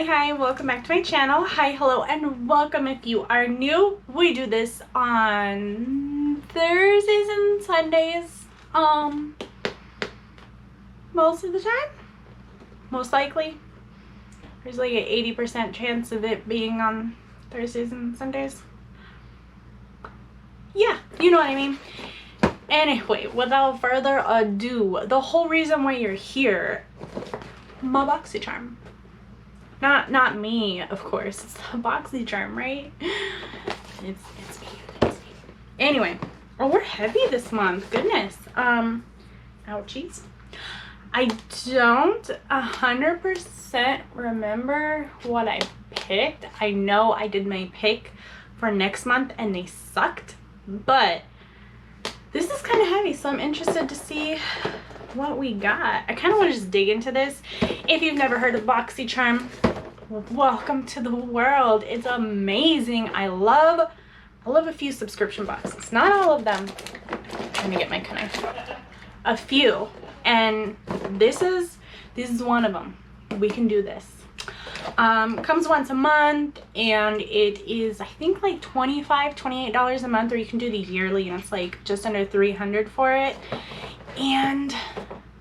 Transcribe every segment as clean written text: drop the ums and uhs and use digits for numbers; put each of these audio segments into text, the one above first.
Hi, welcome back to my channel. Hi, hello, and welcome if you are new. We do this on Thursdays and Sundays, most of the time, most likely. There's like an 80% chance of it being on Thursdays and Sundays. Yeah, you know what I mean. Anyway, without further ado, the whole reason why you're here, my Boxycharm. Not me, of course. It's the Boxycharm, right? It's me. Anyway, oh, we're heavy this month. Goodness. Ouchies. I don't 100% remember what I picked. I know I did my pick for next month and they sucked, but this is kind of heavy, so I'm interested to see what we got. I kind of want to just dig into this. If you've never heard of Boxycharm, welcome to the world. It's amazing. I love a few subscription boxes. Not all of them. Let me get my knife. A few, and this is one of them. We can do this. Comes once a month, and it is, I think, like $28 a month, or you can do the yearly, and it's like just under $300 for it. And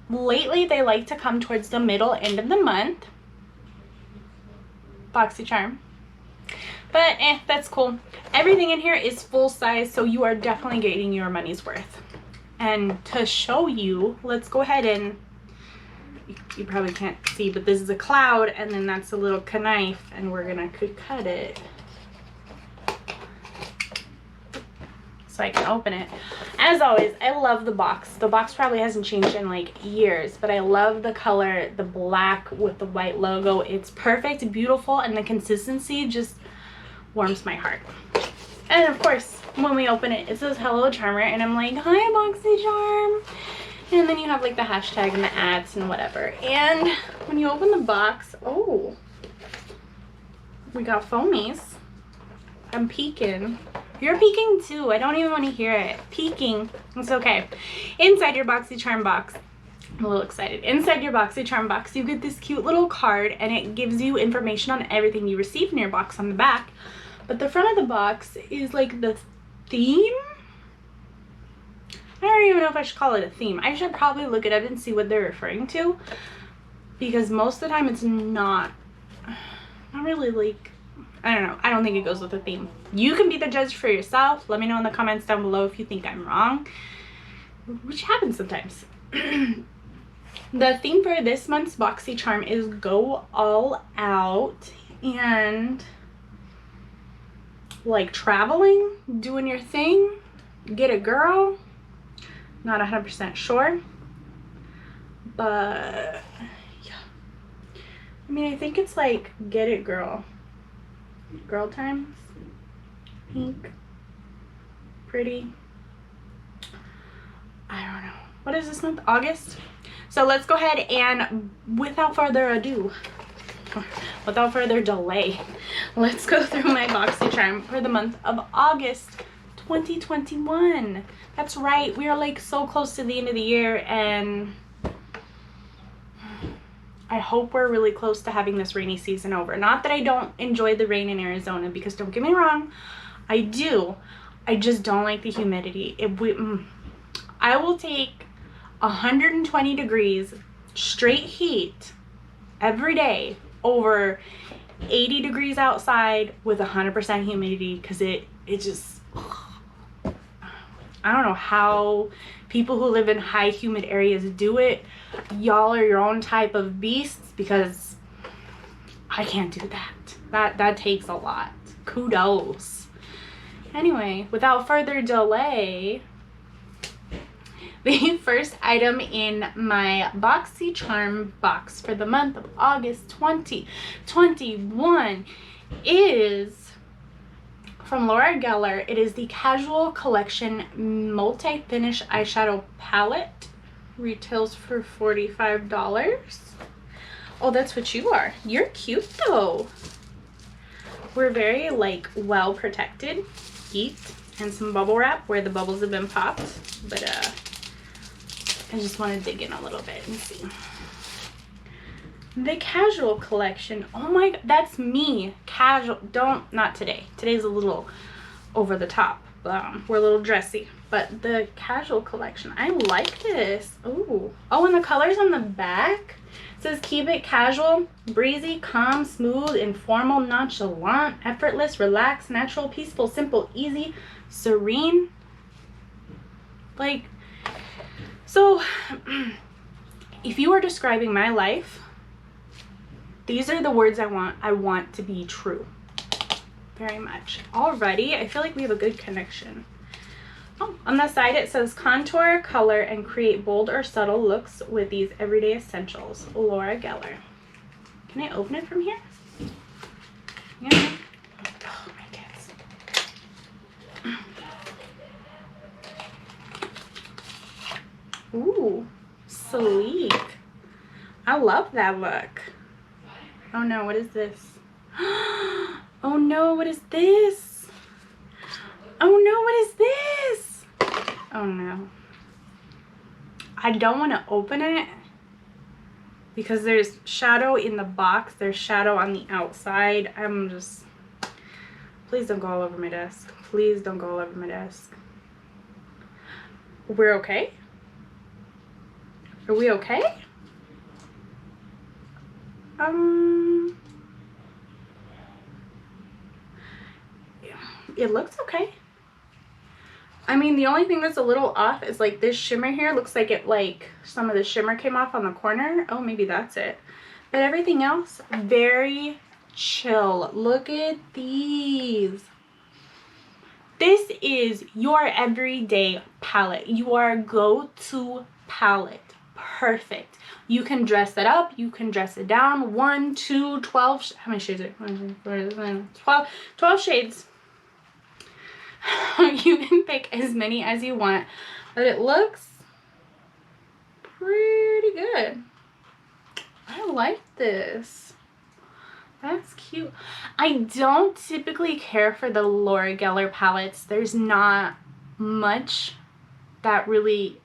lately they like to come towards the middle end of the month. Boxycharm, but that's cool. Everything in here is full size, so you are definitely getting your money's worth. And to show you, let's go ahead and, you probably can't see, but this is a cloud, and then that's a little knife, and we're gonna cut it so I can open it. As always, I love the box. The box probably hasn't changed in like years, but I love the color, the black with the white logo. It's perfect, beautiful, and the consistency just warms my heart. And of course, when we open it, it says hello charmer, and I'm like, hi Boxycharm. And then you have like the hashtag and the ads and whatever. And when you open the box, oh, we got foamies. I'm peeking. You're peeking too. I don't even want to hear it. Peeking. It's okay. Inside your Boxycharm box, I'm a little excited. Inside your Boxycharm box, you get this cute little card, and it gives you information on everything you receive in your box on the back. But the front of the box is like the theme. I don't even know if I should call it a theme. I should probably look it up and see what they're referring to, because most of the time it's not really like, I don't know. I don't think it goes with a theme. You can be the judge for yourself. Let me know in the comments down below if you think I'm wrong, which happens sometimes. The theme for this month's Boxycharm is go all out, and like traveling, doing your thing, get a girl. Not 100% sure, but yeah. I mean, I think it's like get it girl. Girl times. Pink. Pretty. I don't know. What is this month? August? So let's go ahead and without further ado, without further delay, let's go through my Boxycharm for the month of August 2021. That's right, we are like so close to the end of the year, and I hope we're really close to having this rainy season over. Not that I don't enjoy the rain in Arizona, because don't get me wrong, I do. I just don't like the humidity. I will take 120 degrees straight heat every day over 80 degrees outside with 100% humidity, because it just, I don't know how people who live in high humid areas do it. Y'all are your own type of beasts, because I can't do that. That takes a lot. Kudos. Anyway, without further delay, the first item in my Boxycharm box for the month of August 2021 is from Laura Geller. It is the Casual Collection Multi-Finish Eyeshadow Palette. Retails for $45. Oh, that's what you are. You're cute though. We're very like well protected. Heat and some bubble wrap where the bubbles have been popped. But I just want to dig in a little bit and see. The casual collection. Oh my, that's me. Casual. Not today. Today's a little over the top. We're a little dressy. But the casual collection, I like this. Ooh. Oh, and the colors on the back. It says keep it casual, breezy, calm, smooth, informal, nonchalant, effortless, relaxed, natural, peaceful, simple, easy, serene. Like, so if you are describing my life, these are the words I want to be true. Very much. Alrighty, I feel like we have a good connection. Oh, on the side it says contour, color, and create bold or subtle looks with these everyday essentials. Laura Geller. Can I open it from here? Yeah. Oh, my kids. Ooh, sleek. I love that look. Oh no, what is this? Oh no, what is this? Oh no, what is this? Oh no. I don't want to open it because there's shadow in the box. There's shadow on the outside. I'm just... Please don't go all over my desk. Please don't go all over my desk. We're okay? Are we okay? It looks okay. I mean, the only thing that's a little off is like this shimmer here. Looks like it, like some of the shimmer came off on the corner. Oh, maybe that's it. But everything else, very chill. Look at these. This is your everyday palette. Your go-to palette. Perfect. You can dress it up. You can dress it down. 1, 2, 12. How many shades are it? 12 shades. You can pick as many as you want, but it looks pretty good. I like this. That's cute. I don't typically care for the Laura Geller palettes. There's not much that really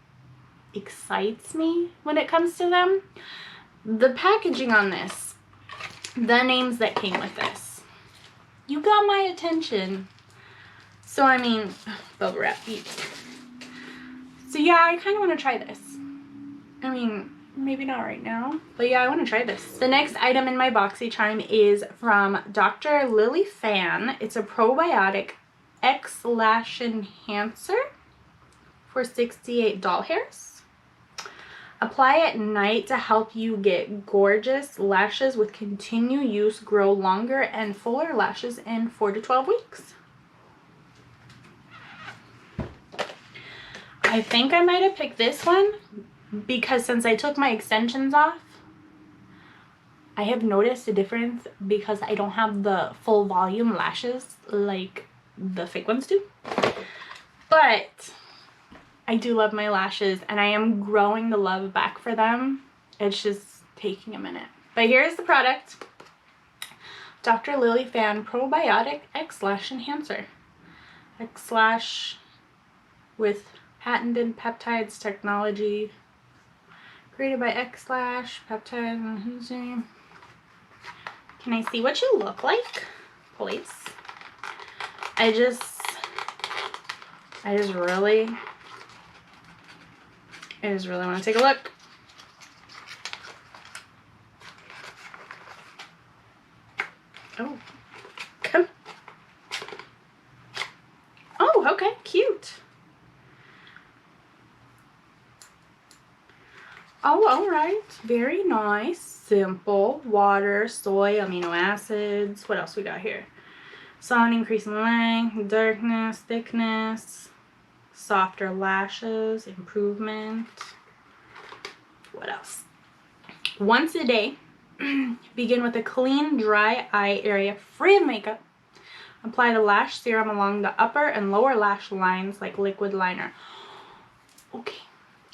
excites me when it comes to them. The packaging on this, the names that came with this, you got my attention. So I mean, bubble wrap beads. So yeah, I kind of want to try this. I mean, maybe not right now, but yeah, I want to try this. The next item in my Boxycharm is from Dr. Lily Fan. It's a probiotic XLASH enhancer for 68 doll hairs. Apply at night to help you get gorgeous lashes with continued use, grow longer and fuller lashes in 4 to 12 weeks. I think I might have picked this one because since I took my extensions off, I have noticed a difference because I don't have the full volume lashes like the fake ones do. But I do love my lashes and I am growing the love back for them. It's just taking a minute. But here's the product. Dr. Lily Fan Probiotic XLASH Enhancer. XLASH with patented peptides technology, created by XLASH peptides. Can I see what you look like, please? I just really want to take a look. Oh, come. Oh, okay, cute. Oh, all right. Very nice. Simple. Water, soy, amino acids. What else we got here? Sun, increasing length, darkness, thickness, softer lashes, improvement. What else? Once a day, begin with a clean, dry eye area free of makeup. Apply the lash serum along the upper and lower lash lines like liquid liner. Okay.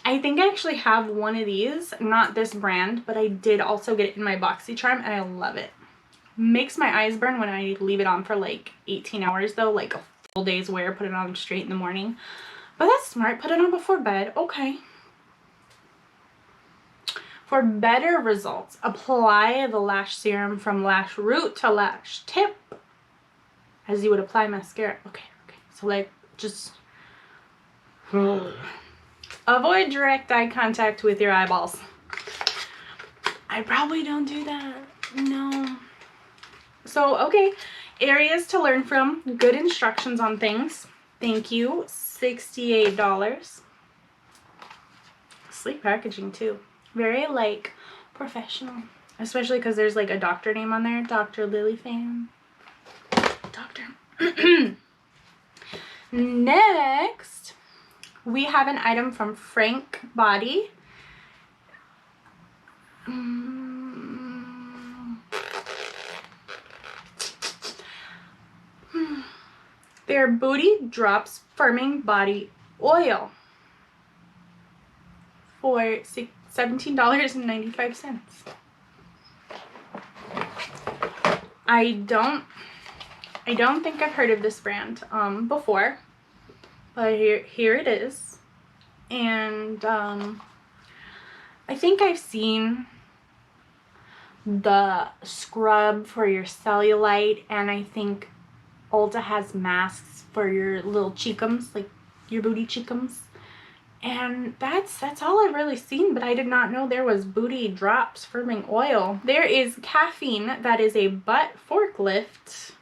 I think I actually have one of these, not this brand, but I did also get it in my Boxycharm and I love it. Makes my eyes burn when I leave it on for like 18 hours though, like a full day's wear, put it on straight in the morning. But that's smart, put it on before bed, okay. For better results, apply the lash serum from lash root to lash tip as you would apply mascara. Okay. So like just avoid direct eye contact with your eyeballs. I probably don't do that. No. So, okay. Areas to learn from. Good instructions on things. Thank you. $68. Sleek packaging too. Very like professional. Especially because there's like a doctor name on there. Dr. Lily fan. Doctor. Next, we have an item from Frank Body. Their Booty Drops Firming Body Oil for $17.95. I don't think I've heard of this brand before, but here it is. And I think I've seen the scrub for your cellulite, and I think Ulta has masks for your little cheekums, like your booty cheekums. And that's all I've really seen, but I did not know there was Booty Drops Firming Oil. There is caffeine, that is a butt forklift.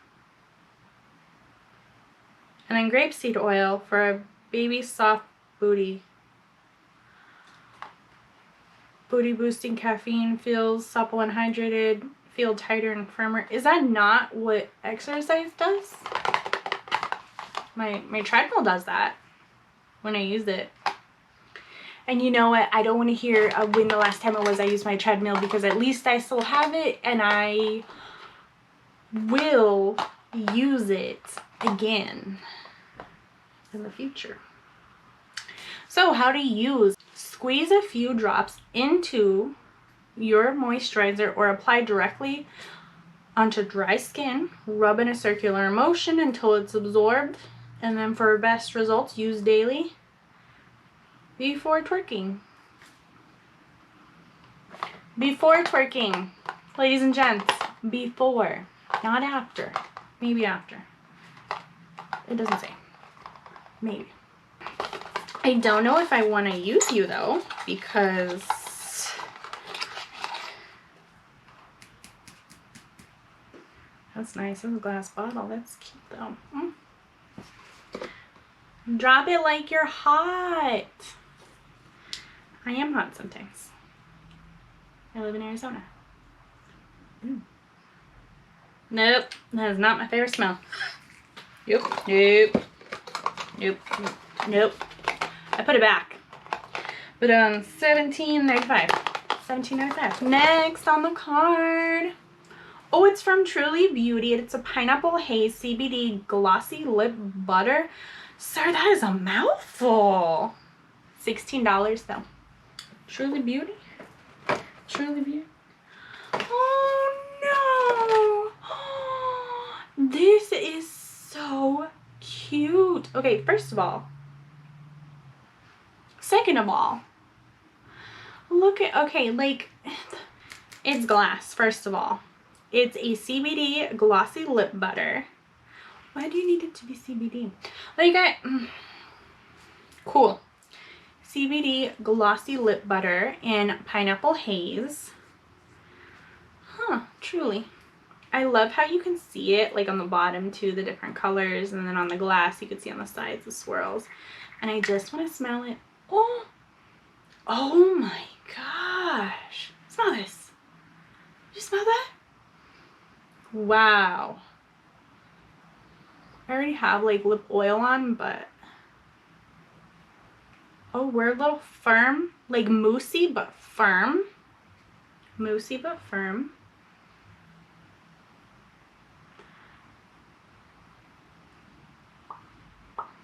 And then grapeseed oil for a baby soft booty. Booty boosting caffeine, feels supple and hydrated, feel tighter and firmer. Is that not what exercise does? My treadmill does that when I use it. And you know what? I don't want to hear when the last time it was I used my treadmill, because at least I still have it and I will use it again in the future. So how to use: squeeze a few drops into your moisturizer or apply directly onto dry skin. Rub in a circular motion until it's absorbed, and then for best results, use daily before twerking. Before twerking, ladies and gents. Before, not after. Maybe after. It doesn't say. Maybe. I don't know if I want to use you though, because that's nice. It's a glass bottle. That's cute though. Drop it like you're hot. I am hot sometimes. I live in Arizona. Nope, that is not my favorite smell. Nope. I put it back. But $17.95. $17.95. Next on the card. Oh, it's from Truly Beauty. It's a Pineapple Haze CBD Glossy Lip Butter. Sir, that is a mouthful. $16 though. Truly Beauty? Truly Beauty? Oh no! This is so cute. Okay, first of all. Second of all. Look at, okay, like, it's glass, first of all. It's a CBD Glossy Lip Butter. Why do you need it to be CBD? Like, cool. CBD Glossy Lip Butter in Pineapple Haze. Huh, truly. I love how you can see it, like, on the bottom, too, the different colors. And then on the glass, you can see on the sides the swirls. And I just want to smell it. Oh! Oh my gosh! Smell this. Did you smell that? Wow. I already have like lip oil on, but oh, we're a little firm, like moussey but firm. Moussey but firm.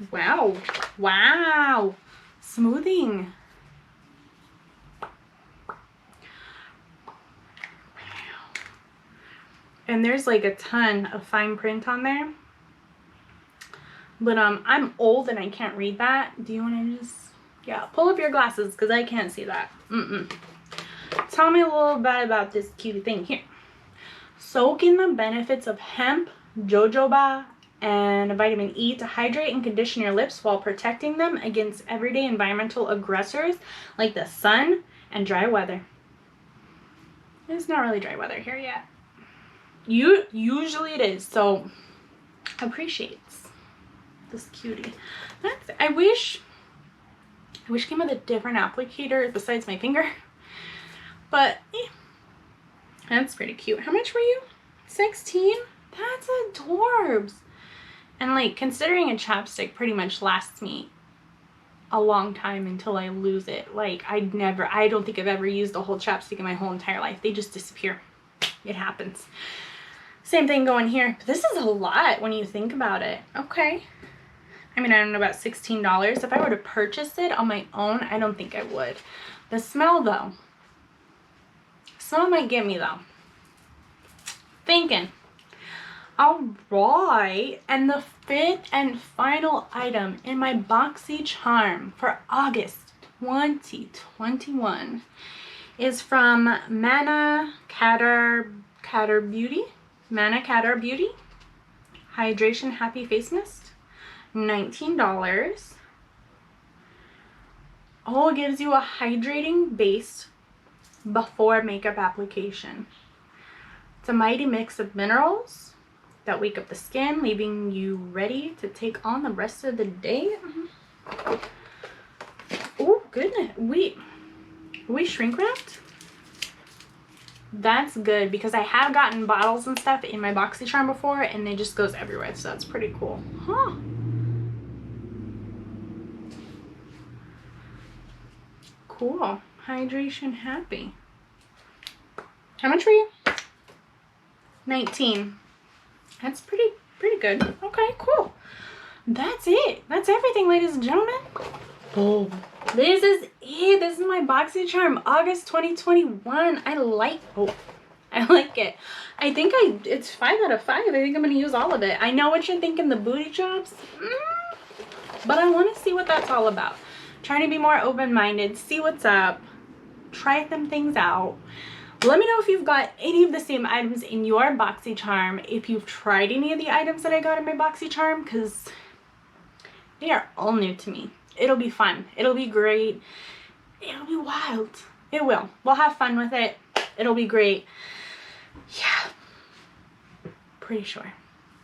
Wow. Wow. Smoothing. And there's like a ton of fine print on there. But I'm old and I can't read that. Do you want to just, yeah, pull up your glasses because I can't see that. Tell me a little bit about this cutie thing here. Soak in the benefits of hemp, jojoba, and vitamin E to hydrate and condition your lips while protecting them against everyday environmental aggressors like the sun and dry weather. It's not really dry weather here yet. Usually it is, so appreciates this cutie. I wish it came with a different applicator besides my finger, but that's pretty cute. How much were you? 16? That's adorbs. And like, considering a chapstick pretty much lasts me a long time until I lose it. Like, I don't think I've ever used a whole chapstick in my whole entire life. They just disappear. It happens. Same thing going here. But this is a lot when you think about it. Okay. I mean, I don't know about $16. If I were to purchase it on my own, I don't think I would. The smell, though. Smell might get me, though. Thinking. Alright, and the fifth and final item in my Boxycharm for August 2021 is from MANNA KADAR Beauty. MANNA KADAR Beauty Hydration Happy Face Mist. $19. Oh, it gives you a hydrating base before makeup application. It's a mighty mix of minerals that wake up the skin, leaving you ready to take on the rest of the day. Oh goodness, we shrink wrapped? That's good, because I have gotten bottles and stuff in my Boxycharm before and it just goes everywhere, so that's pretty cool. Huh. Cool. Hydration happy. How much were you? 19. That's pretty good. Okay, cool. That's it. That's everything, ladies and gentlemen. Oh, this is it. This is my Boxycharm August 2021. I like it. I think it's 5 out of 5. I think I'm gonna use all of it. I know what you're thinking, the booty jobs, but I want to see what that's all about. Trying to be more open-minded, see what's up, try some things out. Let me know if you've got any of the same items in your Boxycharm, if you've tried any of the items that I got in my Boxycharm, because they are all new to me. It'll be fun. It'll be great. It'll be wild. It will. We'll have fun with it. It'll be great. Yeah. Pretty sure.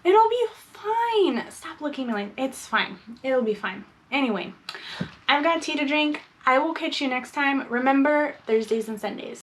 It'll be fine. Stop looking at me like, it's fine. It'll be fine. Anyway, I've got tea to drink. I will catch you next time. Remember, Thursdays and Sundays.